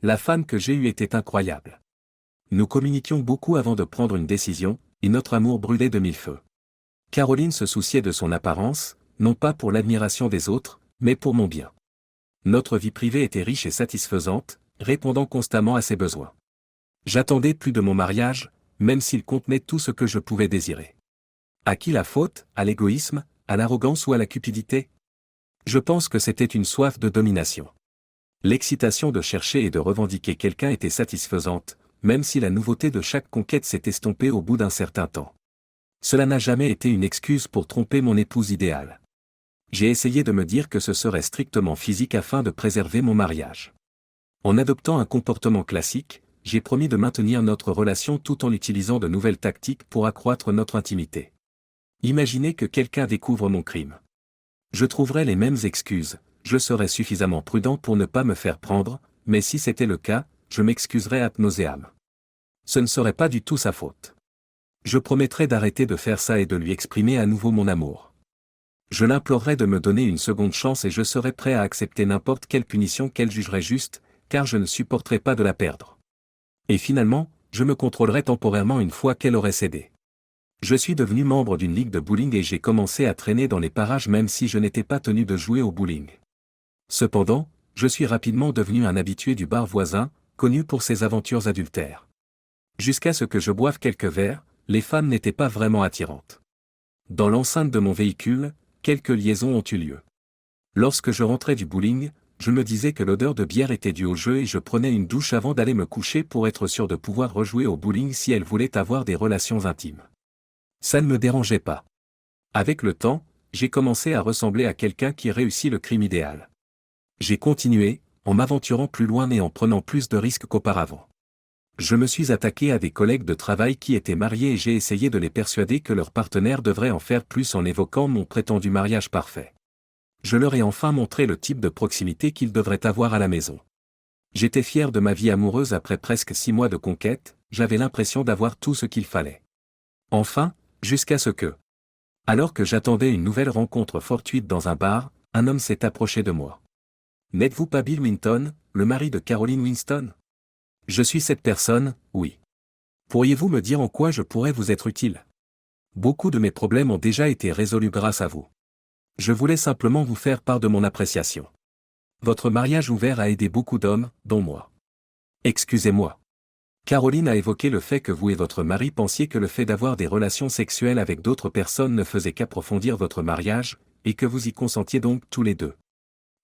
La femme que j'ai eue était incroyable. Nous communiquions beaucoup avant de prendre une décision, et notre amour brûlait de mille feux. Caroline se souciait de son apparence, non pas pour l'admiration des autres, mais pour mon bien. Notre vie privée était riche et satisfaisante, répondant constamment à ses besoins. J'attendais plus de mon mariage, même s'il contenait tout ce que je pouvais désirer. À qui la faute, à l'égoïsme, à l'arrogance ou à la cupidité? Je pense que c'était une soif de domination. L'excitation de chercher et de revendiquer quelqu'un était satisfaisante, même si la nouveauté de chaque conquête s'est estompée au bout d'un certain temps. Cela n'a jamais été une excuse pour tromper mon épouse idéale. J'ai essayé de me dire que ce serait strictement physique afin de préserver mon mariage. En adoptant un comportement classique, j'ai promis de maintenir notre relation tout en utilisant de nouvelles tactiques pour accroître notre intimité. Imaginez que quelqu'un découvre mon crime. Je trouverais les mêmes excuses, je serais suffisamment prudent pour ne pas me faire prendre, mais si c'était le cas, je m'excuserais ad nauseam. Ce ne serait pas du tout sa faute. Je promettrais d'arrêter de faire ça et de lui exprimer à nouveau mon amour. Je l'implorerais de me donner une seconde chance et je serais prêt à accepter n'importe quelle punition qu'elle jugerait juste, car je ne supporterais pas de la perdre. Et finalement, je me contrôlerais temporairement une fois qu'elle aurait cédé. Je suis devenu membre d'une ligue de bowling et j'ai commencé à traîner dans les parages même si je n'étais pas tenu de jouer au bowling. Cependant, je suis rapidement devenu un habitué du bar voisin, connu pour ses aventures adultères. Jusqu'à ce que je boive quelques verres, les femmes n'étaient pas vraiment attirantes. Dans l'enceinte de mon véhicule, quelques liaisons ont eu lieu. Lorsque je rentrais du bowling, je me disais que l'odeur de bière était due au jeu et je prenais une douche avant d'aller me coucher pour être sûr de pouvoir rejouer au bowling si elle voulait avoir des relations intimes. Ça ne me dérangeait pas. Avec le temps, j'ai commencé à ressembler à quelqu'un qui réussit le crime idéal. J'ai continué, en m'aventurant plus loin et en prenant plus de risques qu'auparavant. Je me suis attaqué à des collègues de travail qui étaient mariés et j'ai essayé de les persuader que leur partenaire devrait en faire plus en évoquant mon prétendu mariage parfait. Je leur ai enfin montré le type de proximité qu'ils devraient avoir à la maison. J'étais fier de ma vie amoureuse après presque 6 mois de conquête, j'avais l'impression d'avoir tout ce qu'il fallait. Enfin, jusqu'à ce que... Alors que j'attendais une nouvelle rencontre fortuite dans un bar, un homme s'est approché de moi. « N'êtes-vous pas Bill Winton, le mari de Caroline Winston ?» « Je suis cette personne, oui. Pourriez-vous me dire en quoi je pourrais vous être utile? Beaucoup de mes problèmes ont déjà été résolus grâce à vous. Je voulais simplement vous faire part de mon appréciation. Votre mariage ouvert a aidé beaucoup d'hommes, dont moi. Excusez-moi. Caroline a évoqué le fait que vous et votre mari pensiez que le fait d'avoir des relations sexuelles avec d'autres personnes ne faisait qu'approfondir votre mariage, et que vous y consentiez donc tous les deux.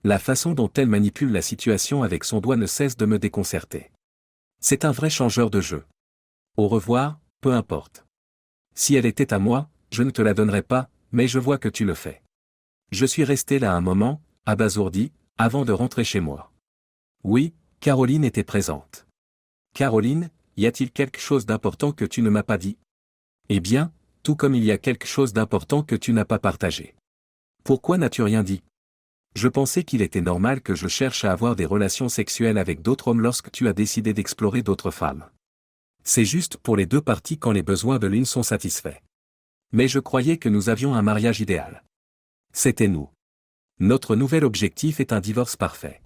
La façon dont elle manipule la situation avec son doigt ne cesse de me déconcerter. C'est un vrai changeur de jeu. Au revoir, peu importe. Si elle était à moi, je ne te la donnerais pas, mais je vois que tu le fais. Je suis resté là un moment, abasourdi, avant de rentrer chez moi. Oui, Caroline était présente. Caroline, y a-t-il quelque chose d'important que tu ne m'as pas dit? Eh bien, tout comme il y a quelque chose d'important que tu n'as pas partagé. Pourquoi n'as-tu rien dit? Je pensais qu'il était normal que je cherche à avoir des relations sexuelles avec d'autres hommes lorsque tu as décidé d'explorer d'autres femmes. C'est juste pour les deux parties quand les besoins de l'une sont satisfaits. Mais je croyais que nous avions un mariage idéal. C'était nous. Notre nouvel objectif est un divorce parfait.